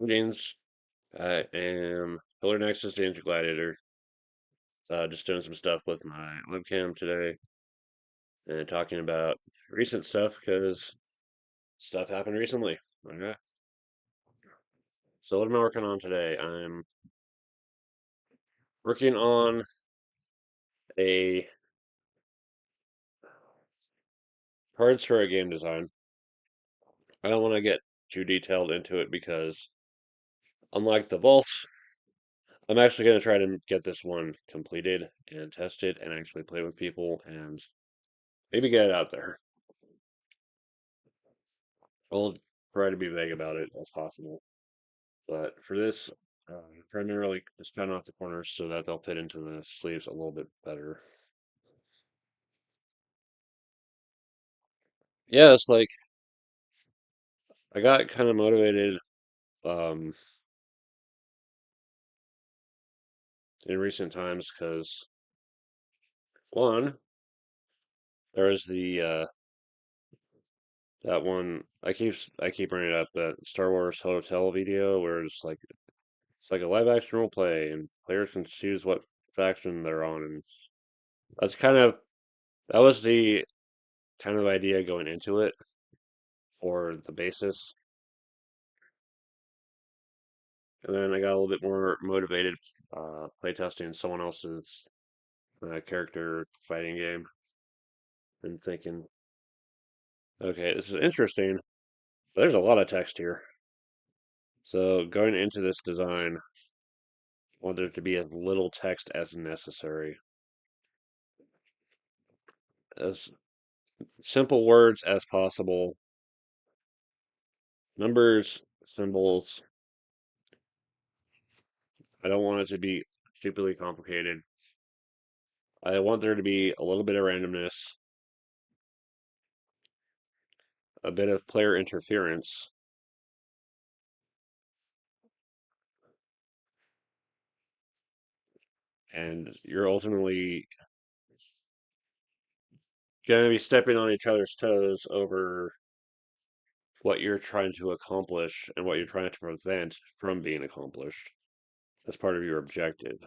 Greetings. I am Pillar Nexus Danger Gladiator. Just doing some stuff with my webcam today and talking about recent stuff because stuff happened recently. Okay. So what am I working on today? I'm working on a cards for a game design. I don't want to get too detailed into it because unlike the vault, I'm actually going to try to get this one completed and tested and actually play with people and maybe get it out there. I'll try to be vague about it as possible. But for this, primarily just cut off the corners so that they'll fit into the sleeves a little bit better. Yeah, it's like I got kind of motivated um, in recent times because one, there was the that one I keep bringing it up, that Star Wars Hotel video where it's like a live action role play and players can choose what faction they're on, and that's kind of that was the kind of idea going into it for the basis. And then I got a little bit more motivated playtesting someone else's character fighting game and thinking, okay, this is interesting, but there's a lot of text here. So going into this design, I want there to be as little text as necessary, as simple words as possible, numbers, symbols. I don't want it to be stupidly complicated. I want there to be a little bit of randomness, a bit of player interference, and you're ultimately going to be stepping on each other's toes over what you're trying to accomplish and what you're trying to prevent from being accomplished as part of your objective.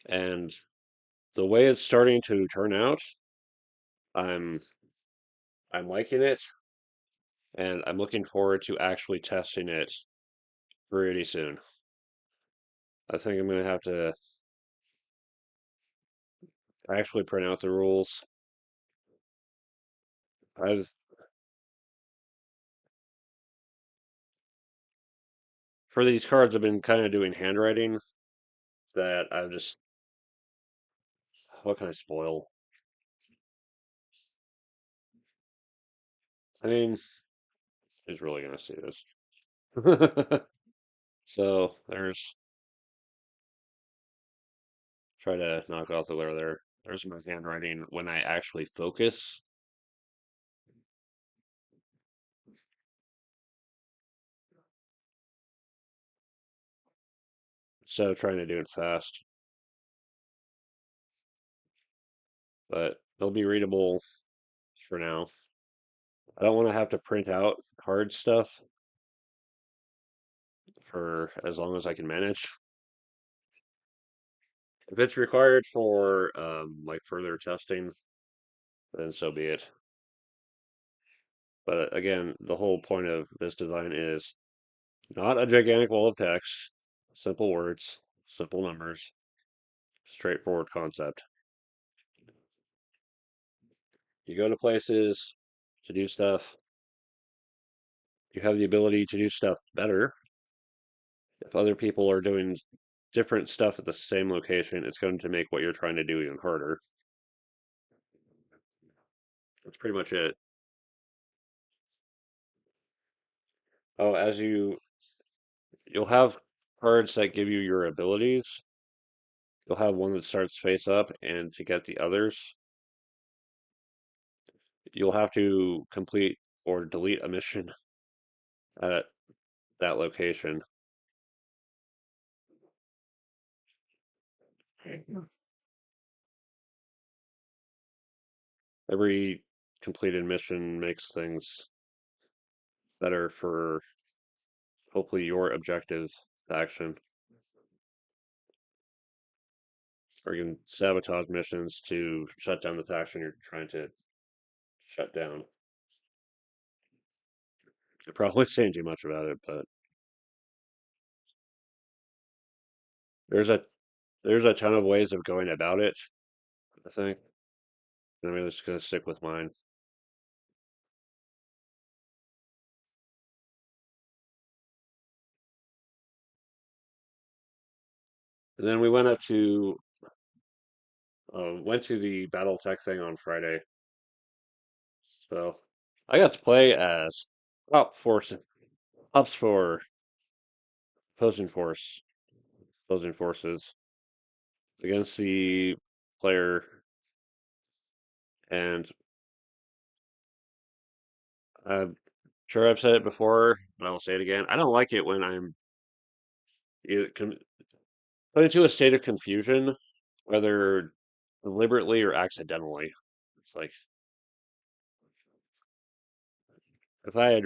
And the way it's starting to turn out, I'm I'm liking it, and I'm looking forward to actually testing it pretty soon. I think I'm gonna have to actually print out the rules. I've For these cards, I've been kind of doing handwriting that I've just what can I spoil? I mean, who's really gonna see this? So there's try to knock off the glare there. There's my handwriting when I actually focus. So trying to do it fast, but they'll be readable for now. I don't want to have to print out card stuff for as long as I can manage. If it's required for like further testing, then so be it. But again, the whole point of this design is not a gigantic wall of text, simple words, simple numbers, straightforward concept. You go to places to do stuff, you have the ability to do stuff better. If other people are doing different stuff at the same location, it's going to make what you're trying to do even harder. That's pretty much it. Oh, you'll have cards that give you your abilities. You'll have one that starts face up, and to get the others, you'll have to complete or delete a mission at that location. Every completed mission makes things better for hopefully your objective action. Or you can sabotage missions to shut down the faction you're trying to shut down. I'm probably saying too much about it, but there's a there's a ton of ways of going about it, I think. And I'm just gonna stick with mine. And then we went to the BattleTech thing on Friday. So I got to play as top force ops for opposing force opposing forces against the player, and I'm sure I've said it before, but I will say it again. I don't like it when I'm put into a state of confusion, whether deliberately or accidentally. It's like if I had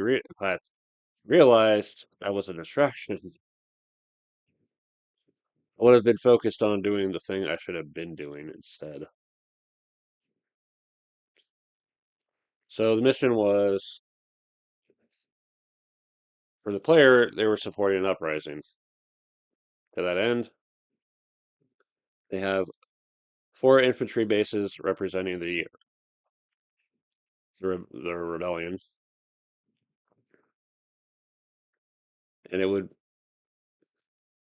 realized that was a distraction, I would have been focused on doing the thing I should have been doing instead. So the mission was for the player, they were supporting an uprising. To that end, they have four infantry bases representing the rebellion, and it would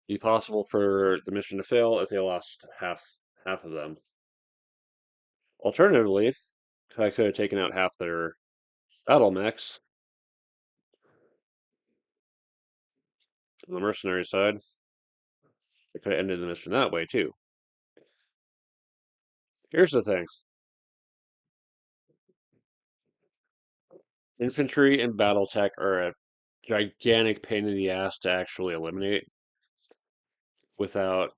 be possible for the mission to fail if they lost half of them. Alternatively, I could have taken out half their battle mechs on the mercenary side. I could have ended the mission that way too. Here's the thing: infantry and battle tech are a gigantic pain in the ass to actually eliminate without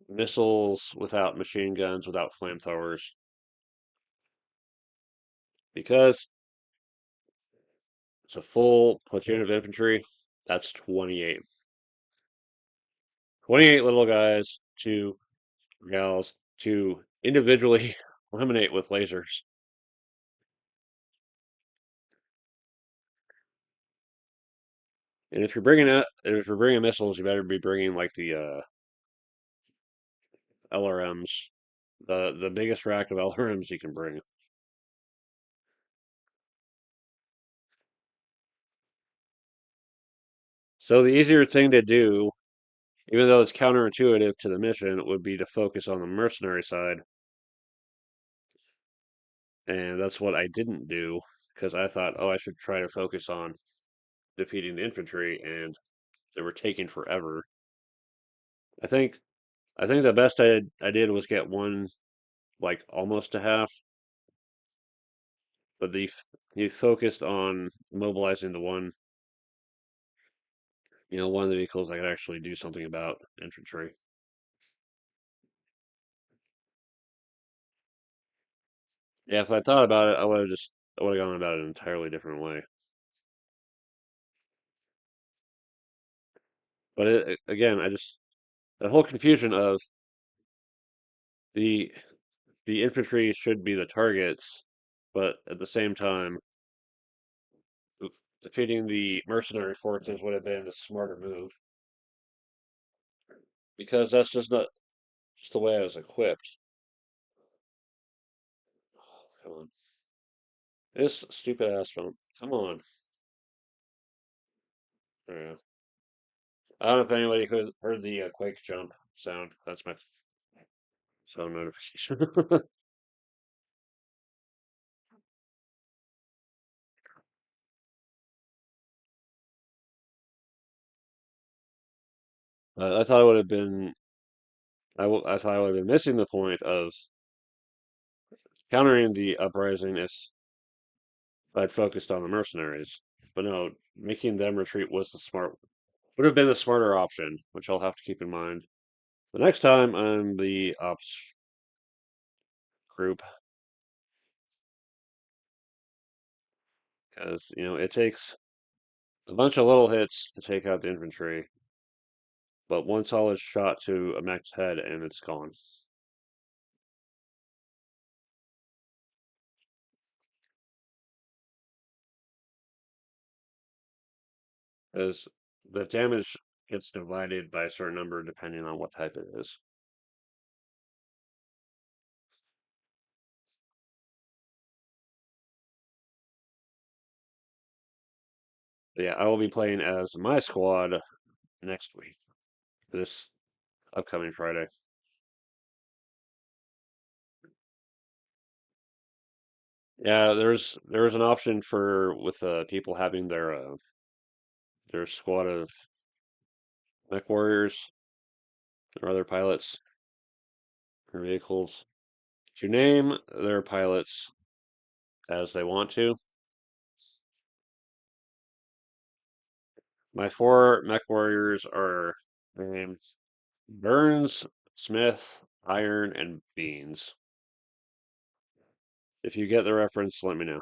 missiles, without machine guns, without flamethrowers. Because it's a full platoon of infantry, that's 28. 28 little guys to gals to individually eliminate with lasers. And if you're bringing missiles, you better be bringing like the LRMs, the biggest rack of LRMs you can bring. So the easier thing to do, even though it's counterintuitive to the mission, would be to focus on the mercenary side. And that's what I didn't do because I thought, oh, I should try to focus on defeating the infantry, and they were taking forever. I think I think the best I did was get one like almost to half, but he focused on mobilizing the one of the vehicles that could actually do something about infantry. Yeah, if I thought about it, I would have gone about it an entirely different way. But again, I just the whole confusion of the the infantry should be the targets, but at the same time, defeating the mercenary forces would have been the smarter move because that's just not just the way I was equipped. Oh, come on, this stupid ass phone. Come on. Yeah. I don't know if anybody heard the Quake jump sound. That's my phone notification. I thought it would have been. I thought I would have been missing the point of countering the uprising if I'd focused on the mercenaries. But no, making them retreat would have been the smarter option, which I'll have to keep in mind the next time I'm the ops group. as it takes a bunch of little hits to take out the infantry, but one solid shot to a mech's head and it's gone. As the damage gets divided by a certain number depending on what type it is. But yeah, I will be playing as my squad next week, this upcoming Friday. Yeah, there's an option for with people having their squad of mech warriors or other pilots or vehicles to name their pilots as they want to. My four mech warriors are named Burns, Smith, Iron, and Beans. If you get the reference, let me know.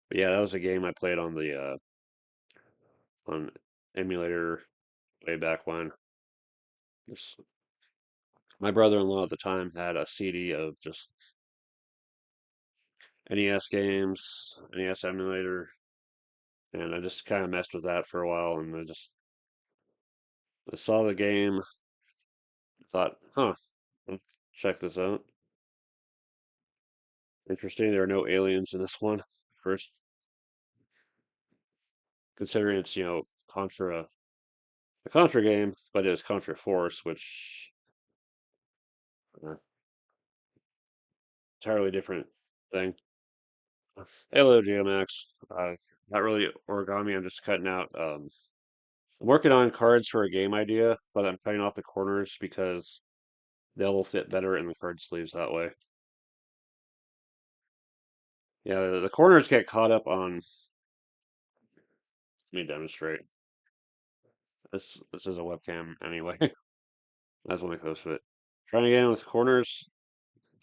But yeah, that was a game I played on the on emulator way back when. This, my brother-in-law at the time had a CD of just NES games, NES emulator, and I just kind of messed with that for a while, and I saw the game, thought, huh, I'll check this out. Interesting. There are no aliens in this one. First, considering it's Contra, a Contra game, but it's Contra Force, which entirely different thing. Hello, GMX. Not really origami. I'm just cutting out. I'm working on cards for a game idea, but I'm cutting off the corners because they'll fit better in the card sleeves that way. Yeah, the corners get caught up on. Let me demonstrate. This is a webcam anyway. That's when I close to it. Trying to get in with corners.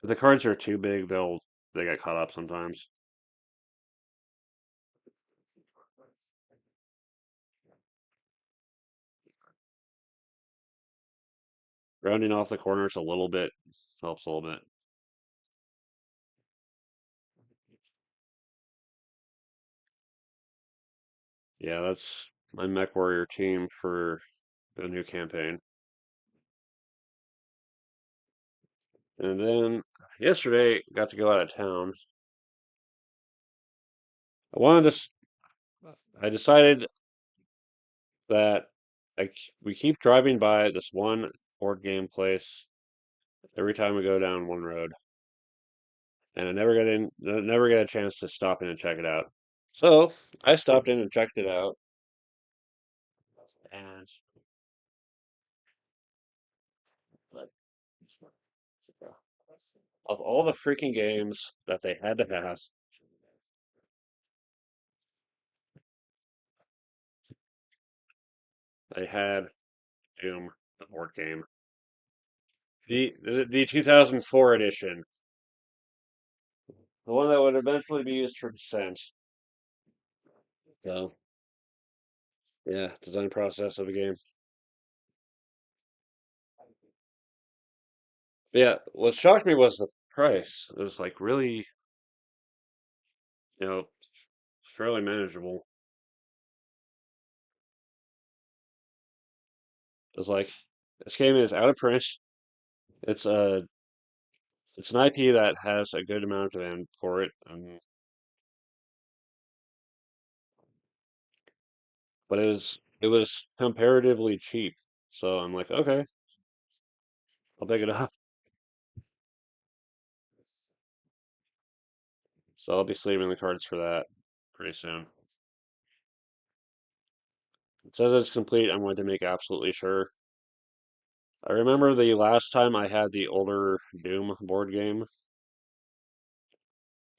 If the cards are too big, they get caught up sometimes. Rounding off the corners a little bit helps a little bit. Yeah, that's my Mech Warrior team for the new campaign. And then yesterday, got to go out of town. I wanted to. I decided that we keep driving by this one board game place every time we go down one road, and never get a chance to stop in and check it out. So I stopped in and checked it out, and of all the freaking games that they had to have, they had Doom, the board game, the 2004 edition, the one that would eventually be used for Descent. So yeah, design process of the game. Yeah, what shocked me was the price. It was like really, you know, fairly manageable. It was like this game is out of print. It's a it's an IP that has a good amount of demand for it, but it was comparatively cheap. So I'm like, okay, I'll pick it up. So I'll be sleeving the cards for that pretty soon. It says it's complete. I'm going to make absolutely sure. I remember the last time I had the older Doom board game.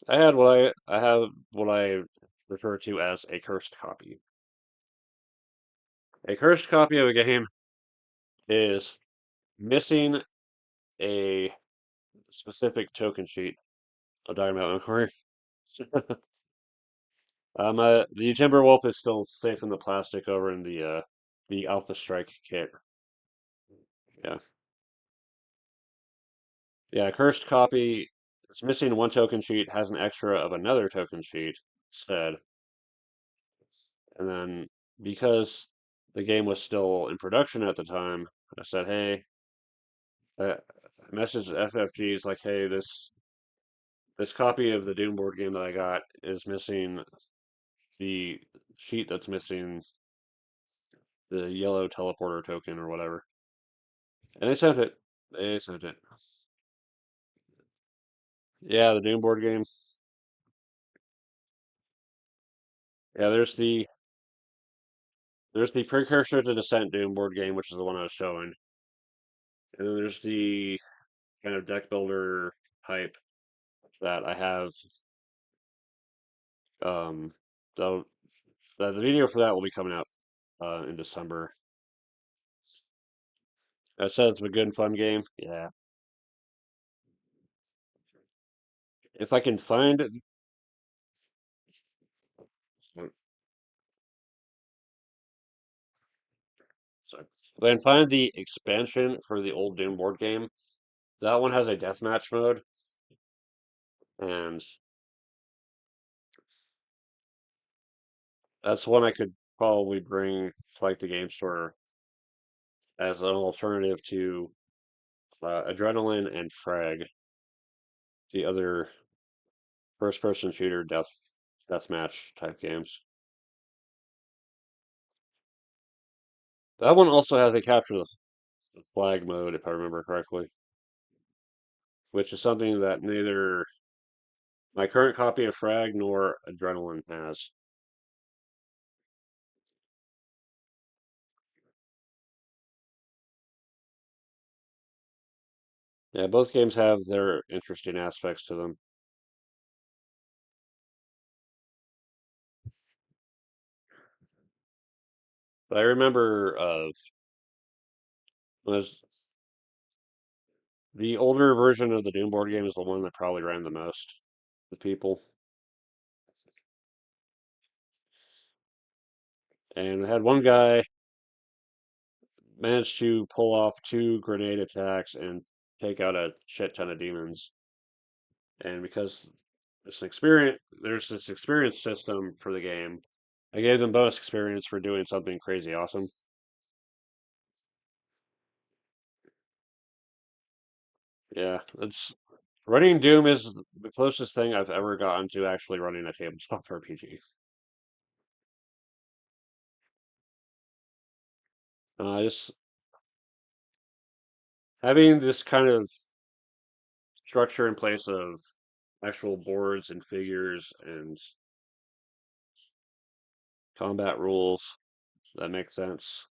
I have what I refer to as a cursed copy. A cursed copy of a game is missing a specific token sheet. I'm talking about McCoy. The Timberwolf is still safe in the plastic over in the Alpha Strike kit. Yeah, yeah. Cursed copy. It's missing one token sheet. Has an extra of another token sheet instead, and then because the game was still in production at the time, I said, "Hey," I messaged FFG's like, "Hey, this copy of the Doom board game that I got is missing the sheet that's missing the yellow teleporter token or whatever." And they sent it. They sent it. Yeah, the Doom board game. Yeah, there's the precursor to Descent Doom board game, which is the one I was showing, and then there's the kind of deck builder type that I have. Um, so the video for that will be coming out in December. That says it's a good and fun game. Yeah, if I can find it, sorry, if I can find the expansion for the old Doom board game. That one has a deathmatch mode, and that's one I could probably bring to like the game store as an alternative to Adrenaline and Frag, the other first-person shooter deathmatch type games. That one also has a capture the flag mode, if I remember correctly, which is something that neither my current copy of Frag nor Adrenaline has. Yeah, both games have their interesting aspects to them. But I remember was the older version of the Doom board game is the one that probably ran the most with people. And I had one guy managed to pull off two grenade attacks and take out a shit ton of demons. And because there's this experience system for the game, I gave them bonus experience for doing something crazy awesome. Yeah, it's running Doom is the closest thing I've ever gotten to actually running a tabletop RPG. Just having this kind of structure in place of actual boards and figures and combat rules that make sense.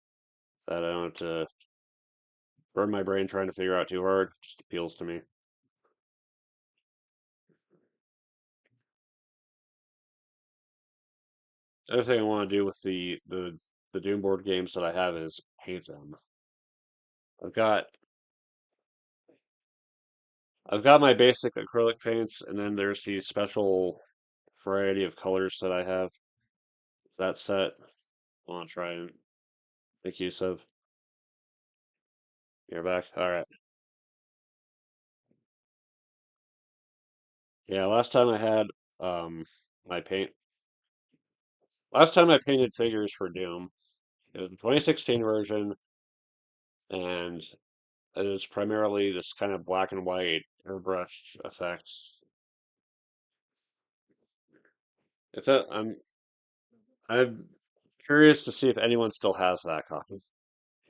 That I don't have to burn my brain trying to figure out too hard. Just appeals to me. The other thing I want to do with the Doom board games that I have is paint them. I've got I've got my basic acrylic paints, and then there's the special variety of colors that I have. That set I want to try and make use of. You're back. All right. Yeah, um my paint. Last time I painted figures for Doom, it was the 2016 version, and it is primarily this kind of black and white airbrush effects. I'm curious to see if anyone still has that copy,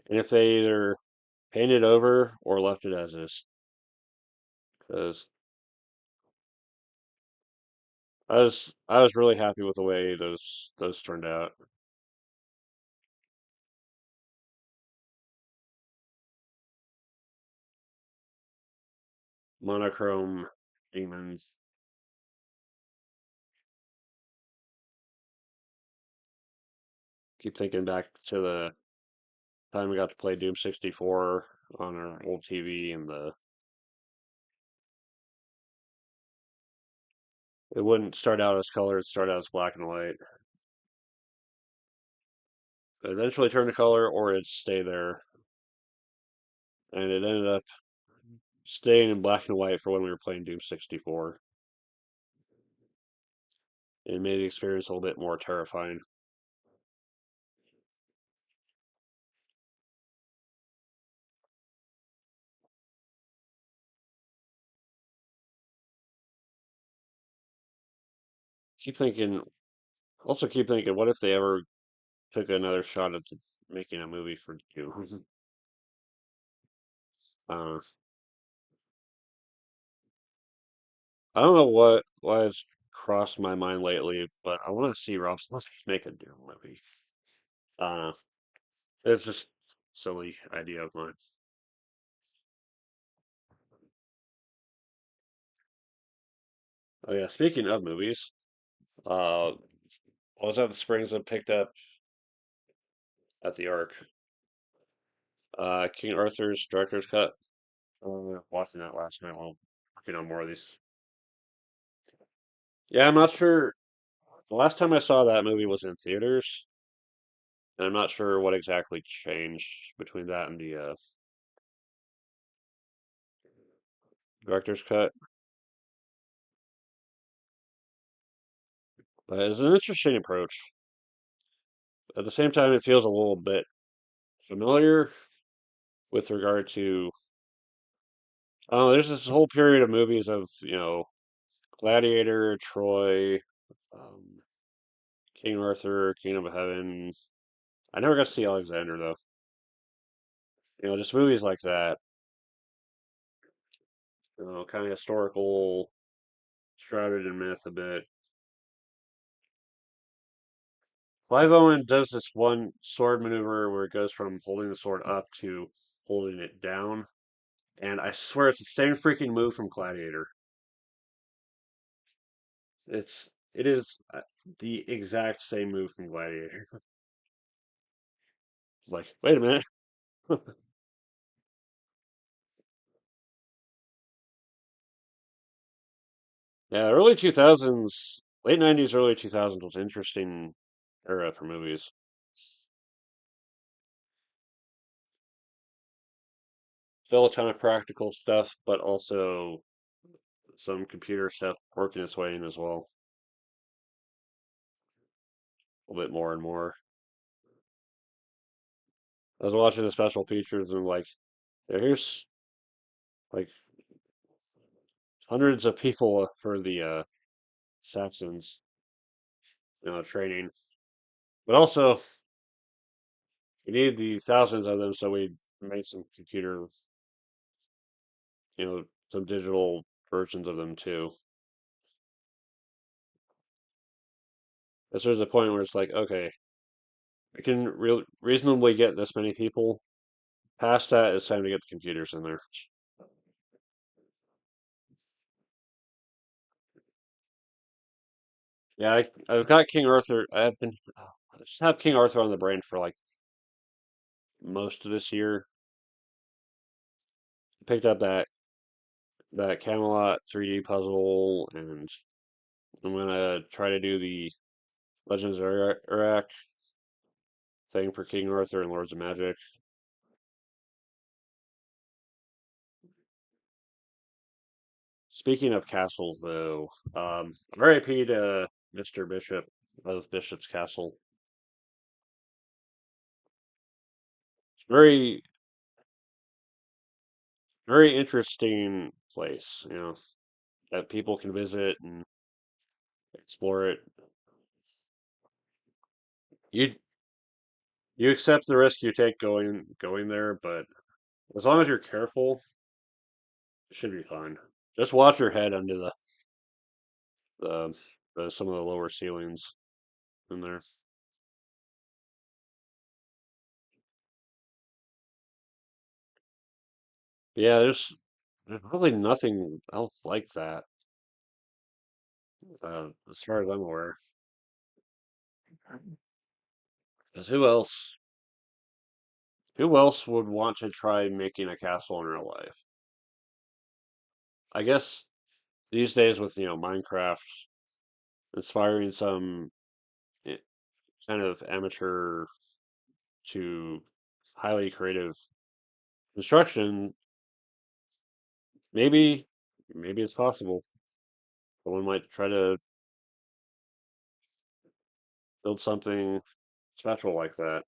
and if they either painted over or left it as is. Because I was really happy with the way those turned out. Monochrome demons. Keep thinking back to the time we got to play Doom 64 on our old TV and the It wouldn't start out as color; it start out as black and white. But eventually turn to color, or it'd stay there. And it ended up staying in black and white for when we were playing Doom 64. It made the experience a little bit more terrifying. Keep thinking. Also, keep thinking. What if they ever took another shot at making a movie for Doom? uh, I don't know why it's crossed my mind lately, but I want to see Rob Zombie make a Doom movie. Uh, it's just silly idea of mine. Oh yeah, speaking of movies, I was at the Springs and picked up at the Arc, King Arthur's director's cut. Watching that last night while working on more of these. Yeah, I'm not sure. The last time I saw that movie was in theaters, and I'm not sure what exactly changed between that and the director's cut. But it's an interesting approach. At the same time, it feels a little bit familiar with regard to. Oh, there's this whole period of movies of Gladiator, Troy, um, King Arthur, Kingdom of Heaven. I never got to see Alexander though. Just movies like that. Kind of historical, shrouded in myth a bit. Clive Owen does this one sword maneuver where it goes from holding the sword up to holding it down, and I swear it's the same freaking move from Gladiator. It is the exact same move from Gladiator. It's like, wait a minute. Yeah, early 2000s, late 90s, early 2000s was interesting era for movies. Still a ton of practical stuff, but also some computer stuff working its way in as well, a little bit more and more. I was watching the special features and like, here's like hundreds of people for the Saxons, training, but also we need the thousands of them, so we made some computer, some digital versions of them too. Because there's a point where it's like, okay, we can reasonably get this many people. Past that, it's time to get the computers in there. Yeah, I've got King Arthur. I just have King Arthur on the brain for like most of this year. Picked up that Camelot 3D puzzle, and I'm gonna try to do the Legends of Iraq thing for King Arthur and Lords of Magic. Speaking of castles, though, RIP to Mr. Bishop of Bishop's Castle. It's very interesting place, that people can visit and explore it. You you accept the risk you take going there, but as long as you're careful, it should be fine. Just watch your head under the, some of the lower ceilings in there. But yeah, there's really nothing else like that, as far as I'm aware. 'Cause who else would want to try making a castle in real life? I guess these days with Minecraft. inspiring some eh, kind of amateur to highly creative construction, maybe maybe it's possible. Someone might try to build something special like that.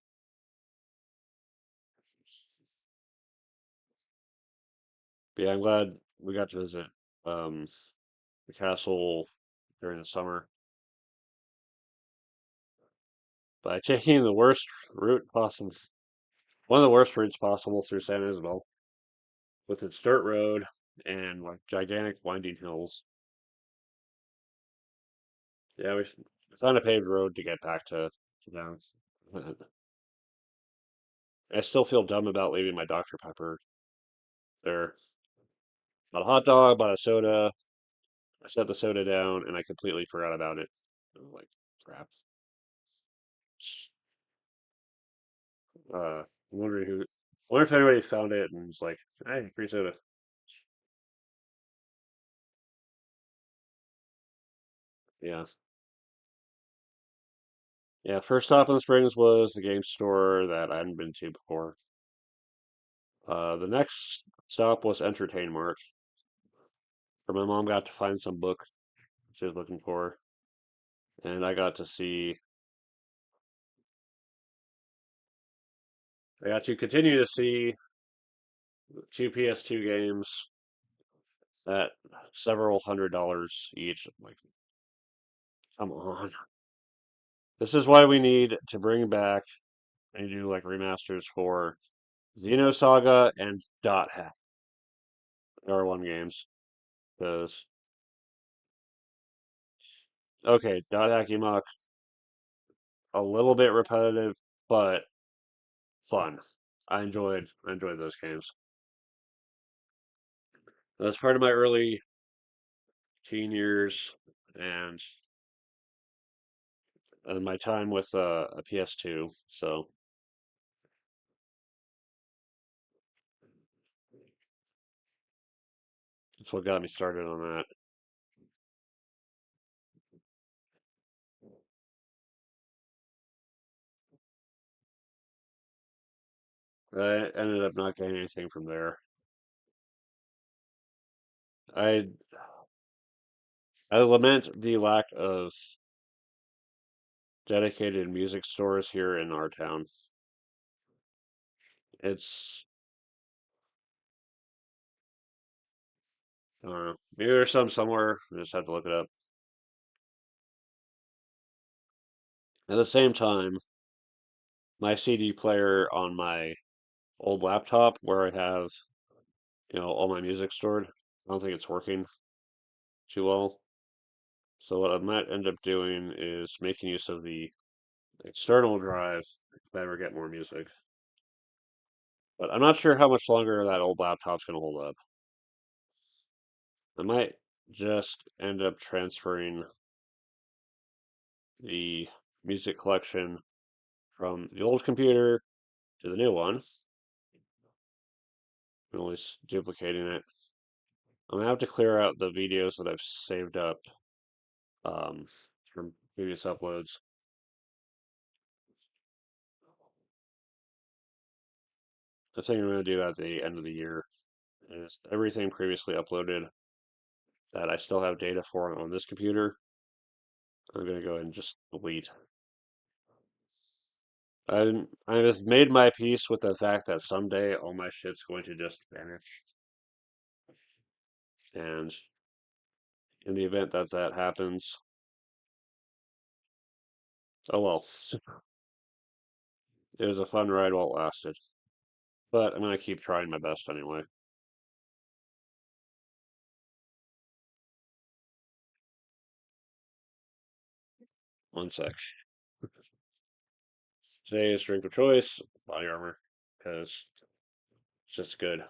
But yeah, I'm glad we got to visit um, the castle during the summer by taking the worst route possible, one of the worst routes possible through San Isabel, with its dirt road and like gigantic winding hills. Yeah, we found a paved road to get back to town. I still feel dumb about leaving my Dr. Pepper there. Bought a hot dog, bought a soda. I set the soda down, and I completely forgot about it. I was like, crap. I'm wondering who. I wonder if anybody found it and was like, "Hey, free soda." Yeah, yeah. First stop in the Springs was the game store that I hadn't been to before. The next stop was Entertain Mart, where my mom got to find some book she was looking for, and I got to continue to see two PS2 games at several $100s each. I'm like, come on. This is why we need to bring back and do like remasters for Xenosaga and Dot Hack R1 games. Because okay, Dot Hack Emoc a little bit repetitive, but fun. I enjoyed those games. That's part of my early teen years and my time with a PS2. So that's what got me started on that. I ended up not getting anything from there. I I lament the lack of dedicated music stores here in our town. It's I don't know. Maybe there's some somewhere. I just have to look it up. At the same time, my CD player on my old laptop, where I have all my music stored, I don't think it's working too well. So what I might end up doing is making use of the external drive if I ever get more music. But I'm not sure how much longer that old laptop's going to hold up. I might just end up transferring the music collection from the old computer to the new one, and only duplicating it. I'm gonna have to clear out the videos that I've saved up um, from previous uploads. I think I'm gonna do that at the end of the year. Is everything previously uploaded that I still have data for on this computer, I'm gonna go ahead and just delete. I've made my peace with the fact that someday all my shit's going to just vanish, and in the event that that happens, oh well. It was a fun ride while it lasted, but I'm gonna keep trying my best anyway. One sec. Today's drink of choice, body armor, because it's just good.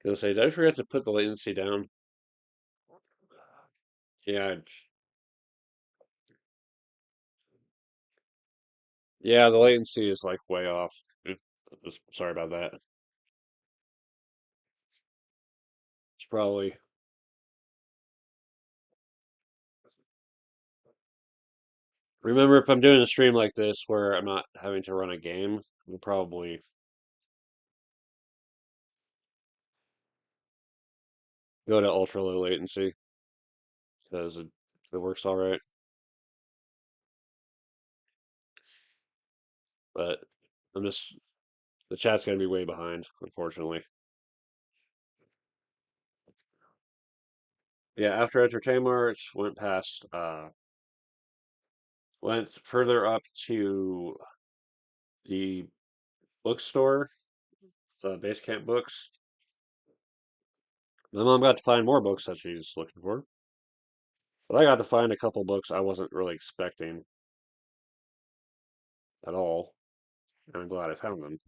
Gonna say, did I forget to put the latency down? Yeah, yeah, the latency is like way off. Sorry about that. It's probably remember if I'm doing a stream like this where I'm not having to run a game, we'll probably go to ultra low latency because it works all right. But I'm just the chat's gonna be way behind, unfortunately. Yeah, after Entertainment went further up to the bookstore, the Basecamp books. My mom got to find more books that she's looking for, but I got to find a couple books I wasn't really expecting at all, and I'm glad I found them.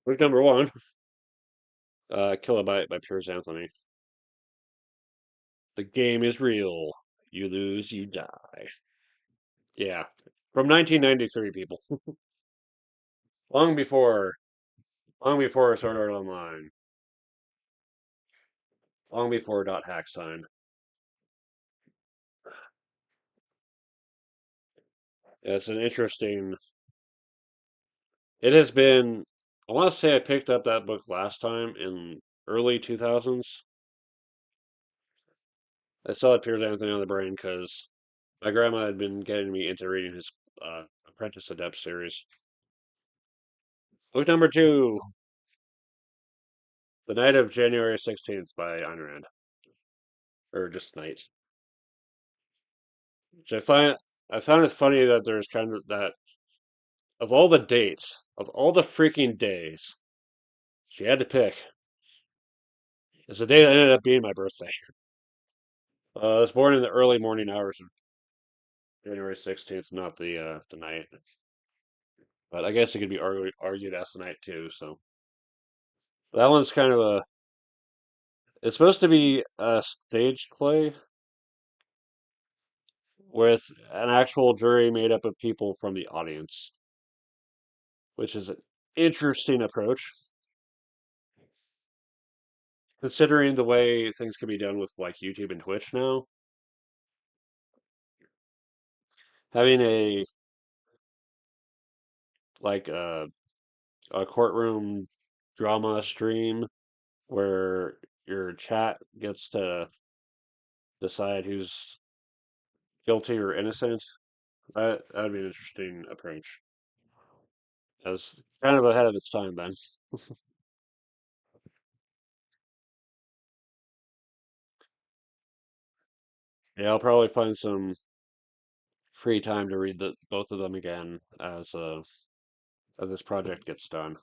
Book number one, Kilobyte by Piers Anthony. The game is real. You lose, you die. Yeah, from 1993, people. long before, long before Sword Art Online, long before dot hack sign. It's an interesting. It has been. I want to say I picked up that book last time in early 2000s. I still had Piers Anthony on the brain because my grandma had been getting me into reading his Apprentice Adept series. Book number two, The Night of January 16th by Ayn Rand, or just Night. Which I found it funny that there's kind of that of all the dates, of all the freaking days, she had to pick. It's the day that ended up being my birthday. I was born in the early morning hours of January 16th, not the night. But I guess it could be argued as the night too. So that one's kind of a. It's supposed to be a stage play with an actual jury made up of people from the audience, which is an interesting approach considering the way things can be done with like YouTube and Twitch now. Having like a courtroom drama stream where your chat gets to decide who's guilty or innocent. That'd be an interesting approach. As kind of ahead of its time then. Yeah, I'll probably find some free time to read both of them again as this project gets done.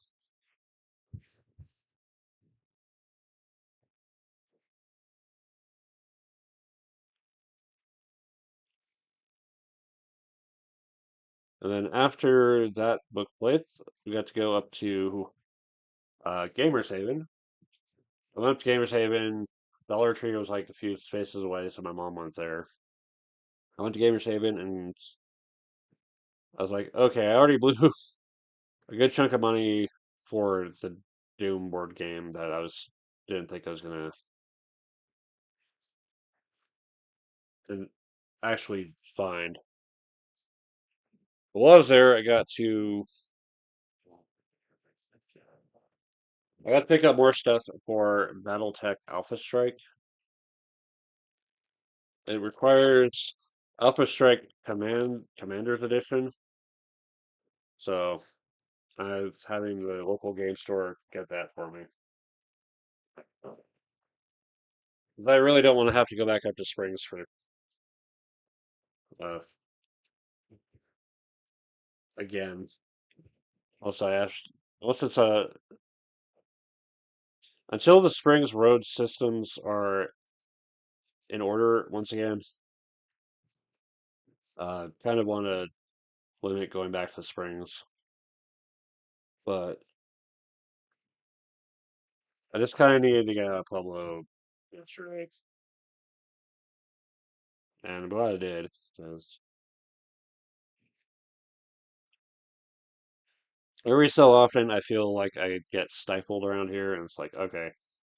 And then after that book plates, we got to go up to Gamers Haven. I went up to Gamers Haven. Dollar Tree was like a few spaces away, so my mom went there. I went to Gamers Haven and I was like, okay, I already blew a good chunk of money for the Doom board game that I was didn't think I was gonna and actually find. While I was there, I got to pick up more stuff for BattleTech Alpha Strike. It requires Alpha Strike Commander's Edition, so I was having the local game store get that for me. 'Cause I really don't want to have to go back up to Springs for uh, again. Also, I asked, unless it's until the Springs road systems are in order once again. Kind of want to limit going back to Springs, but I just kind of needed to get out of Pueblo yesterday, and I'm glad I did. 'Cause Every so often, I feel like I get stifled around here, and it's like, okay,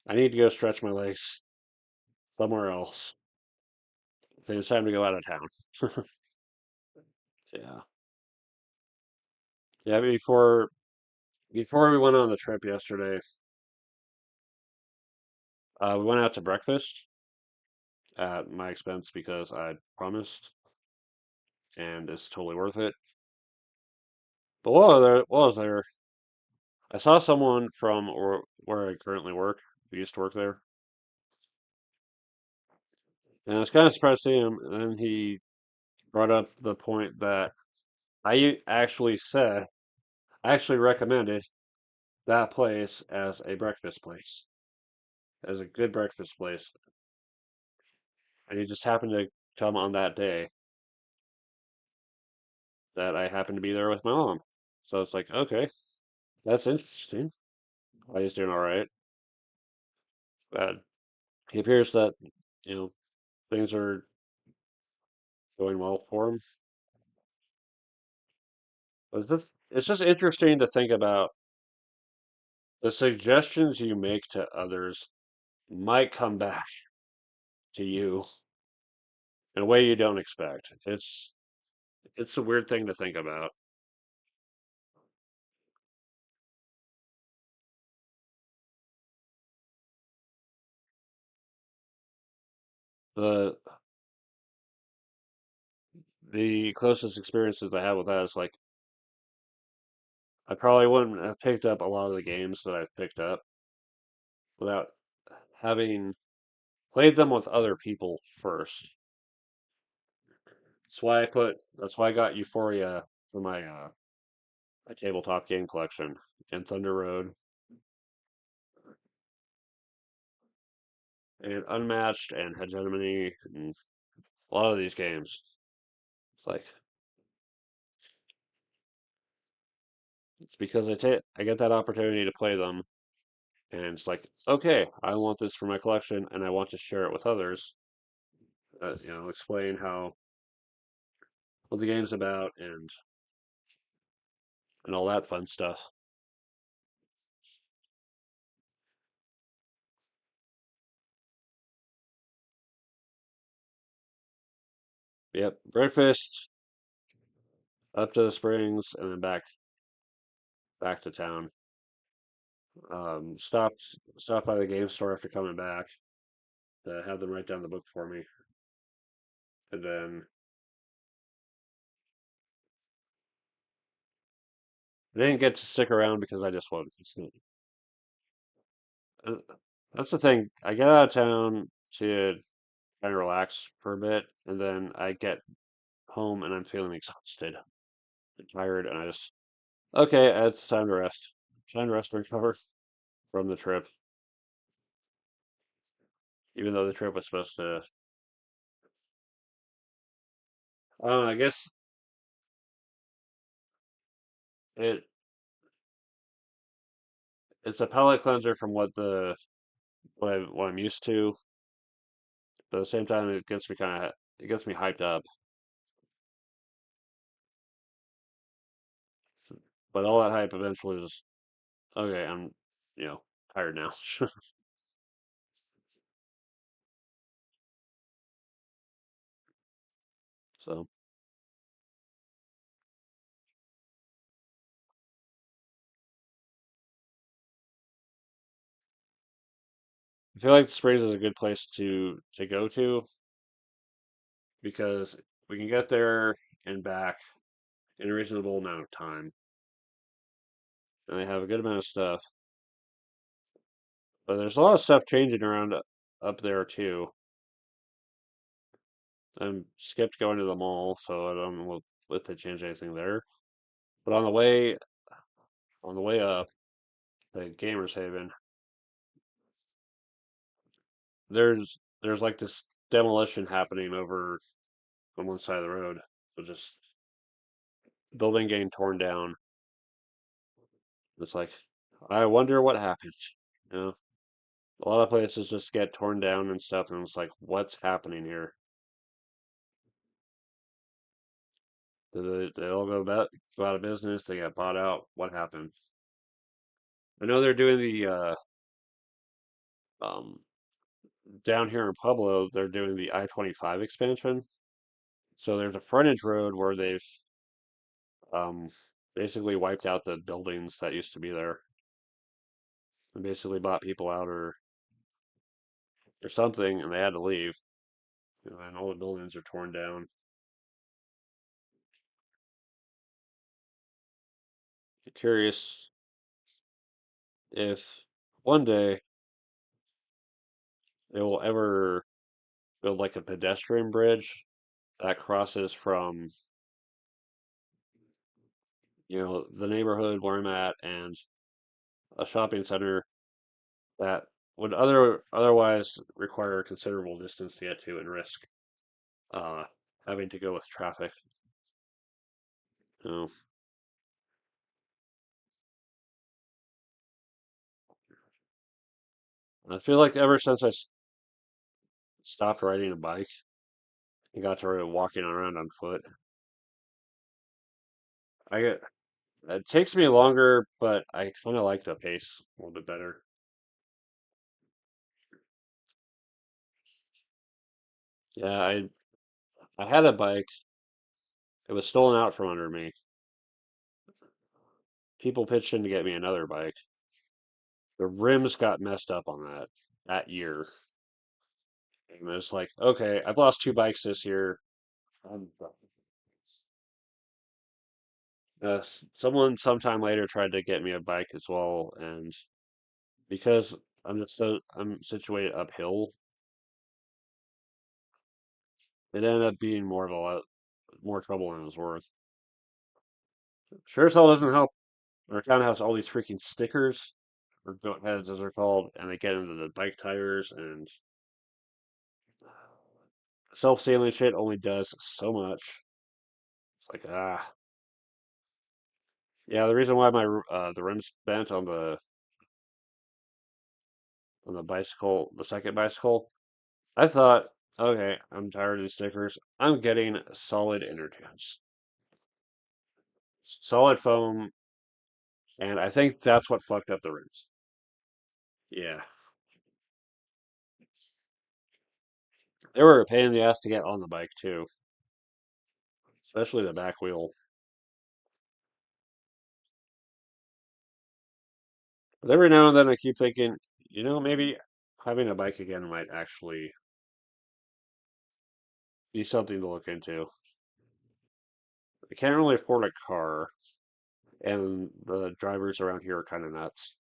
I need to go stretch my legs somewhere else. So it's time to go out of town. Yeah, yeah. Before we went on the trip yesterday, we went out to breakfast at my expense because I promised, and it's totally worth it. But while I was there, I saw someone from where I currently work, who used to work there, and I was kind of surprised to see him. And then he brought up the point that I actually recommended that place as a breakfast place, as a good breakfast place, and he just happened to come on that day that I happened to be there with my mom. So it's like, okay, that's interesting. Why he's doing all right. But he appears that, you know, things are going well for him. But it's just interesting to think about the suggestions you make to others might come back to you in a way you don't expect. It's a weird thing to think about. The the closest experiences I have with that is like I probably wouldn't have picked up a lot of the games that I've picked up without having played them with other people first. That's why I got Euphoria for my tabletop game collection and Thunder Road and Unmatched and Hegemony and a lot of these games. It's like it's because I get that opportunity to play them, and it's like, okay, I want this for my collection, and I want to share it with others. Explain how what the game's about and all that fun stuff. Yep, breakfast up to the springs and then back to town. Stopped by the game store after coming back to have them write down the book for me, and then I didn't get to stick around because I just wanted to sleep. Uh, That's the thing. I get out of town to kind of relax for a bit, and then I get home and I'm feeling exhausted and tired, and I just okay, it's time to rest. Time to rest and recover from the trip, even though the trip was supposed to. I guess it it's a palate cleanser from what I'm used to, but at the same time, it gets me hyped up. But all that hype eventually just okay. I'm you know tired now, so I feel like the Springs is a good place to go to because we can get there and back in a reasonable amount of time, and they have a good amount of stuff. But there's a lot of stuff changing around up there too. I'm skipped going to the mall, so I don't know if they changed anything there. But on the way up, the Gamers Haven, there's like this demolition happening over on one side of the road. So just building getting torn down. It's like I wonder what happened. You know, a lot of places just get torn down and stuff, and it's like, what's happening here? They all go out of business. They got bought out. What happened? I know they're doing the um down here in Pueblo. They're doing the I-25 expansion. So there's a frontage road where they've um basically wiped out the buildings that used to be there and basically bought people out or something, and they had to leave. And all the buildings are torn down. Curious if one day they will ever build like a pedestrian bridge that crosses from, the neighborhood where I'm at and a shopping center that would otherwise require a considerable distance to get to and risk uh having to go with traffic. So I feel like ever since stopped riding a bike and got to walking around on foot, I get it takes me longer, but I kind of like the pace a little bit better. Yeah, I had a bike. It was stolen out from under me. People pitched in to get me another bike. The rims got messed up on that year. And it's like, okay, I've lost two bikes this year. Um, Someone sometime later tried to get me a bike as well, and because I'm situated uphill, it ended up being more of a lot more trouble than it was worth. Sure as hell doesn't help. Our town has all these freaking stickers, or goat heads as they're called, and they get into the bike tires, and self-sealing shit only does so much. It's like, yeah. The reason why the rims bent on the bicycle, the second bicycle, I thought, okay, I'm tired of these stickers. I'm getting solid inner tubes, solid foam, and I think that's what fucked up the rims. Yeah, they were a pain in the ass to get on the bike too, especially the back wheel. But every now and then I keep thinking, maybe having a bike again might actually be something to look into. I can't really afford a car, and the drivers around here are kind of nuts.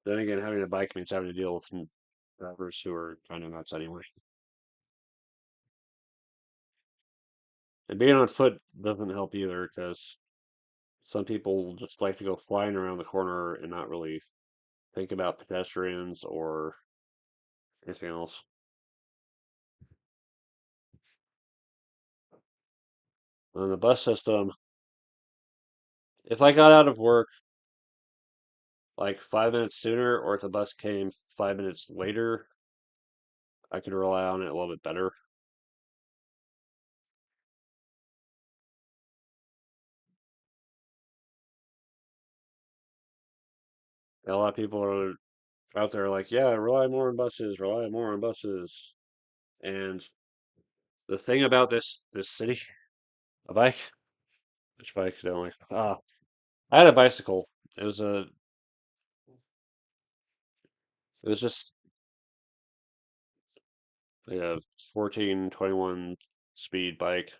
Then again, having a bike means having to deal with drivers who are kind of nuts anyway. And being on foot doesn't help either because some people just like to go flying around the corner and not really think about pedestrians or anything else. On the bus system, if I got out of work like 5 minutes sooner, or if the bus came 5 minutes later, I could rely on it a little bit better. A lot of people are out there like, yeah, rely more on buses, rely more on buses. And the thing about this city, a bike, which bike don't like? I had a bicycle. It was a it was just like a 14, 21 speed bike.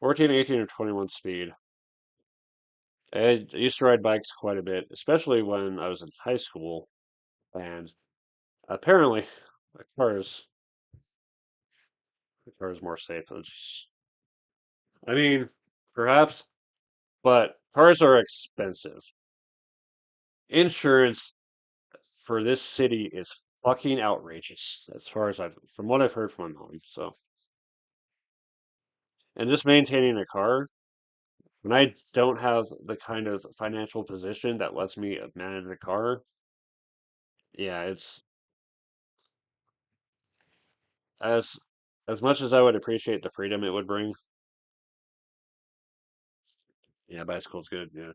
14, 18, or 21 speed. I used to ride bikes quite a bit, especially when I was in high school. And apparently, a car is a car is more safe. I mean, perhaps, but cars are expensive. Insurance for this city is fucking outrageous, as far as from what I've heard from my mom. So, and just maintaining a car, when I don't have the kind of financial position that lets me manage a car, yeah, as as much as I would appreciate the freedom it would bring, yeah, bicycle's good. Yeah,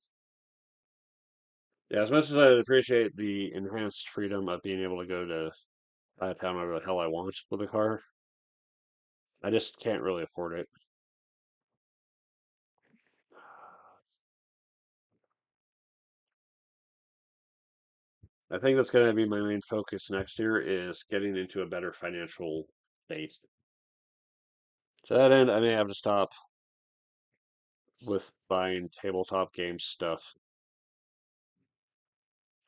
yeah. As much as I would appreciate the enhanced freedom of being able to go to out of town wherever the hell I want with a car, I just can't really afford it. I think that's going to be my main focus next year is getting into a better financial state. To that end, I may have to stop with buying tabletop game stuff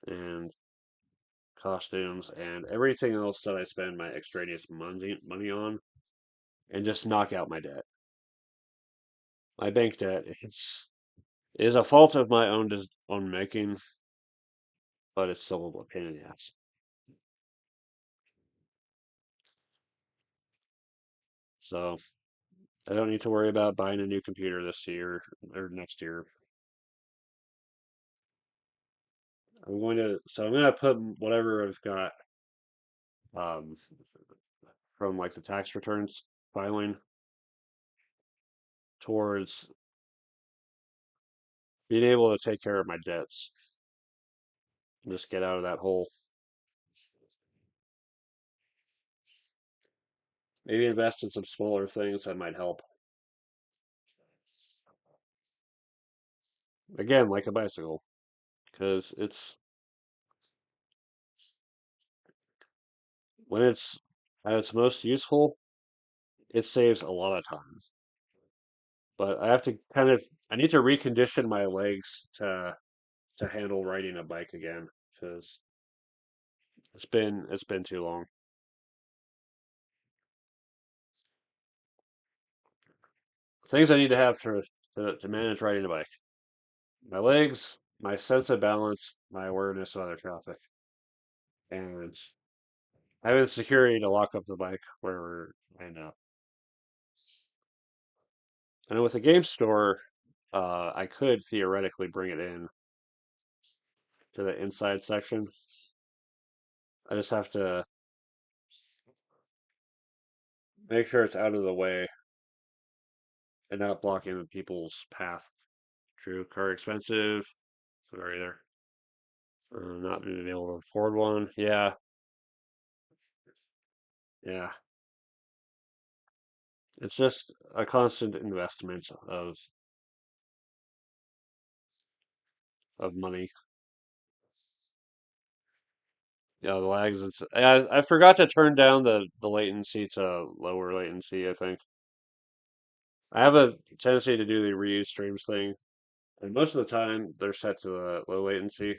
and costumes and everything else that I spend my extraneous money on and just knock out my debt. My bank debt is a fault of my own making, but it's still a pain in the ass. So I don't need to worry about buying a new computer this year or next year. I'm going to put whatever I've got um, from like the tax returns filing towards being able to take care of my debts and just get out of that hole. Maybe invest in some smaller things that might help. Again, like a bicycle, because it's when it's at its most useful, it saves a lot of time. But I have to I need to recondition my legs to handle riding a bike again because it's been too long. Things I need to have to manage riding a bike: my legs, my sense of balance, my awareness of other traffic, and having the security to lock up the bike wherever I know. And with a game store, I could theoretically bring it in to the inside section. I just have to make sure it's out of the way and not blocking people's path. True, car expensive. Sorry there. Not being able to afford one. Yeah, yeah. It's just a constant investment of money. Yeah, the lags. I forgot to turn down the latency to lower latency. I think I have a tendency to do the reuse streams thing, and most of the time they're set to the low latency.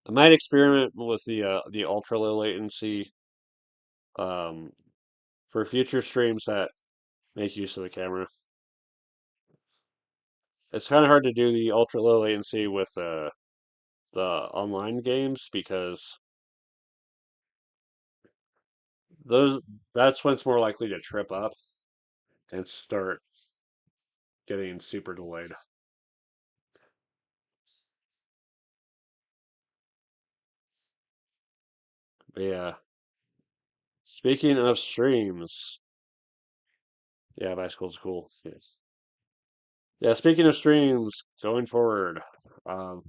I might experiment with the ultra low latency um, for future streams that make use of the camera. It's kind of hard to do the ultra low latency with the online games because those that's when it's more likely to trip up and start getting super delayed. But yeah, speaking of streams, yeah, bicycle's cool. Yes. Yeah, speaking of streams, going forward, um,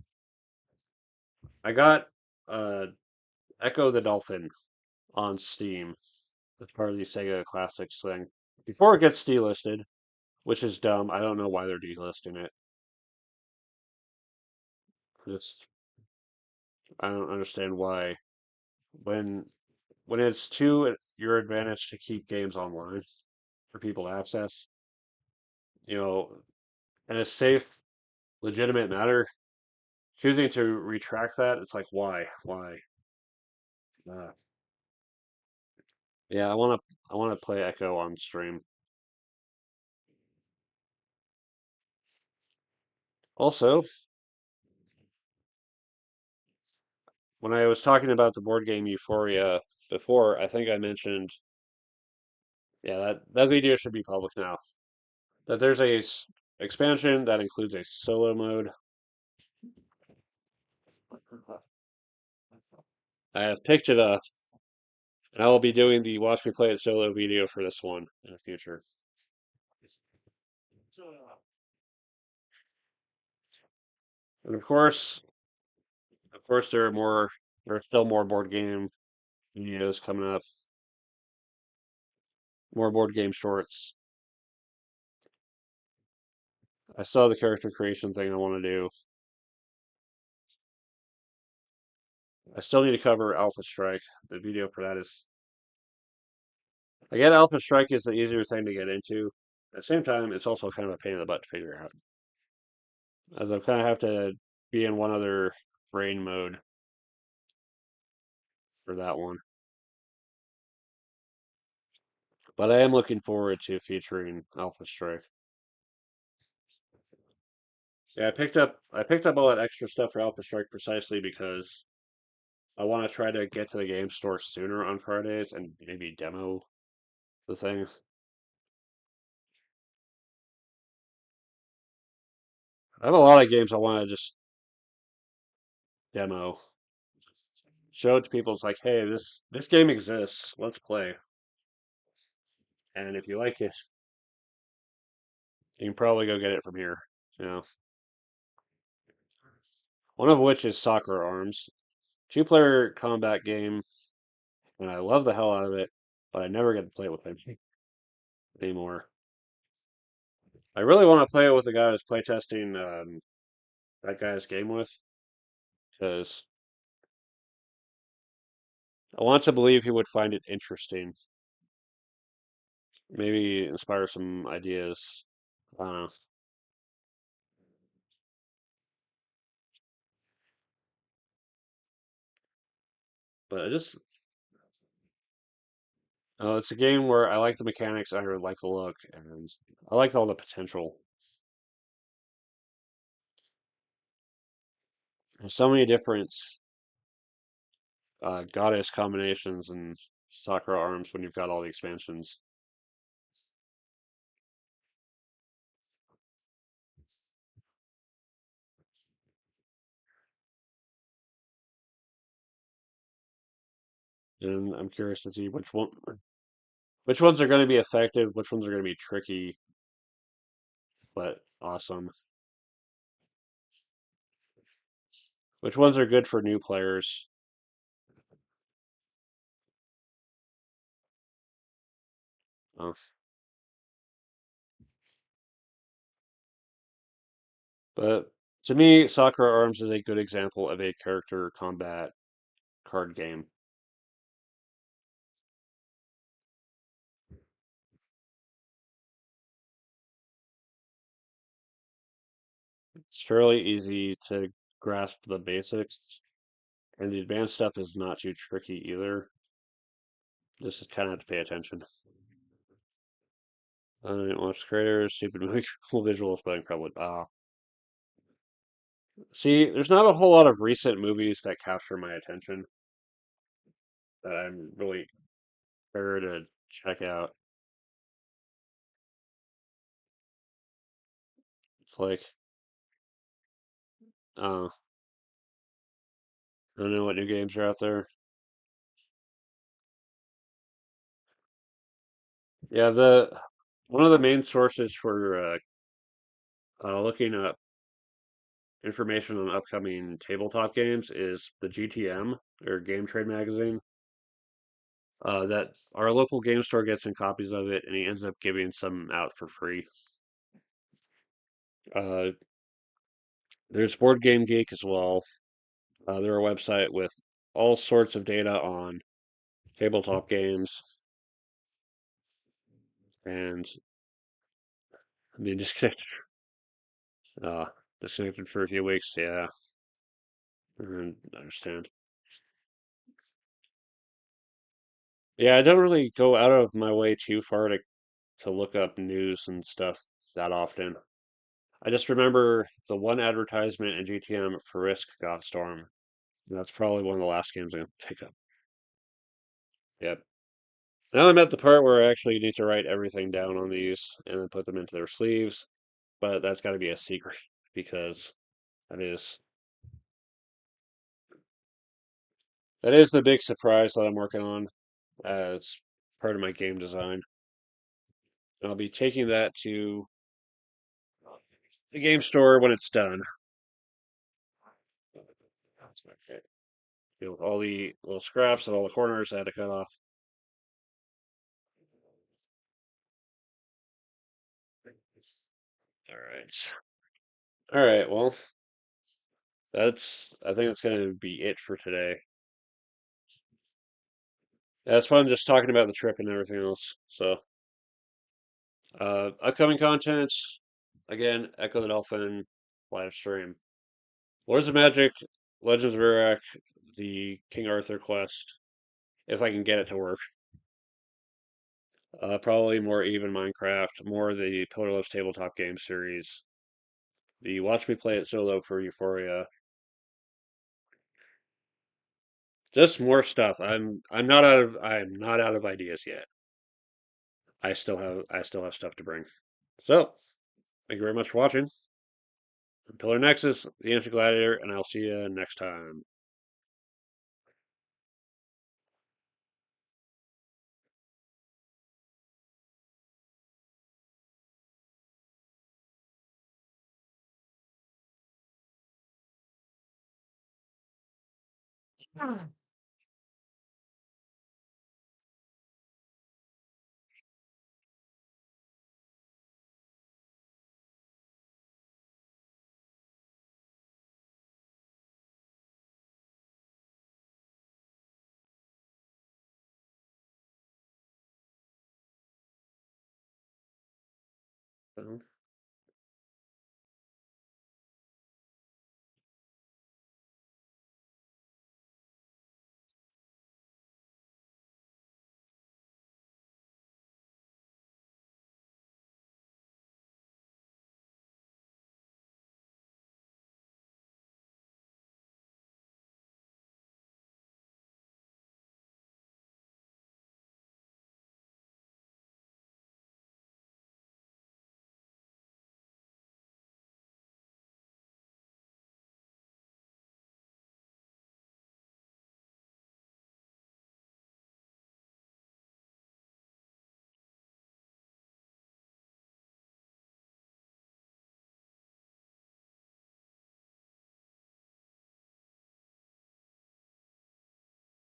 I got uh Echo the Dolphin on Steam as part of the Sega Classics thing before it gets delisted, which is dumb. I don't know why they're delisting it. It's I don't understand why when when it's to your advantage to keep games online for people to access, you know, in a safe, legitimate matter, choosing to retract that, it's like why, why? Uh, yeah, I want to play Echo on stream. Also, when I was talking about the board game Euphoria before, I think I mentioned, yeah, that video should be public now. That there's a expansion that includes a solo mode. I have picked it up. And I will be doing the watch me play it solo video for this one in the future. And of course, there are still more board game videos coming up, more board game shorts. I still have the character creation thing I want to do. I still need to cover Alpha Strike. The video for that is, again, Alpha Strike is the easier thing to get into. At the same time, it's also kind of a pain in the butt to figure out, as I kind of have to be in one other brain mode for that one. But I am looking forward to featuring Alpha Strike. Yeah, I picked up all that extra stuff for Alpha Strike precisely because I want to try to get to the game store sooner on Fridays and maybe demo the thing. I have a lot of games I want to just demo, show it to people. It's like, hey, this game exists. Let's play. And if you like it, you can probably go get it from here. You know, one of which is Soccer Arms, two-player combat game, and I love the hell out of it, but I never get to play it with him anymore. I really want to play it with the guy who's playtesting that guy's game with, because I want to believe he would find it interesting. Maybe inspire some ideas. I don't know. But it's a game where I like the mechanics, I like the look, and I like all the potential. There's so many different goddess combinations and Sakura arms when you've got all the expansions. And I'm curious to see which ones are going to be effective, which ones are going to be tricky but awesome, which ones are good for new players. Uh, but to me, Sakura Arms is a good example of a character combat card game. It's fairly easy to grasp the basics, and the advanced stuff is not too tricky either. Just kind of have to pay attention. I didn't watch creators, stupid movie, cool visuals, but incredible. See, there's not a whole lot of recent movies that capture my attention that I'm really eager to check out. It's like, uh, I don't know what new games are out there. Yeah, the one of the main sources for looking up information on upcoming tabletop games is the GTM or Game Trade Magazine. That our local game store gets in copies of it, and he ends up giving some out for free. Uh, there's Board Game Geek as well. They're a website with all sorts of data on tabletop games, and I mean uh, disconnected for a few weeks. Yeah, I understand. Yeah, I don't really go out of my way too far to look up news and stuff that often. I just remember the one advertisement in GTM for Risk got Storm. That's probably one of the last games I'm gonna pick up. Yep. Now I'm at the part where I actually need to write everything down on these and then put them into their sleeves, but that's got to be a secret because that is that is the big surprise that I'm working on. as part of my game design. And I'll be taking that to the game store when it's done. Okay. With all the little scraps and all the corners I had to cut off. All right. All right. Well, I think that's going to be it for today. Yeah, it's fun just talking about the trip and everything else. So, upcoming content, again, Echo the Dolphin live stream. Lords of Magic, Legends of Rurik, the King Arthur quest, if I can get it to work. Probably more even Minecraft, more the Pillarless tabletop game series. The Watch Me Play It solo for Euphoria. Just more stuff. I'm not out of ideas yet. I still have stuff to bring. So, thank you very much for watching. Pillar Nexus, the Ancient Gladiator, and I'll see you next time.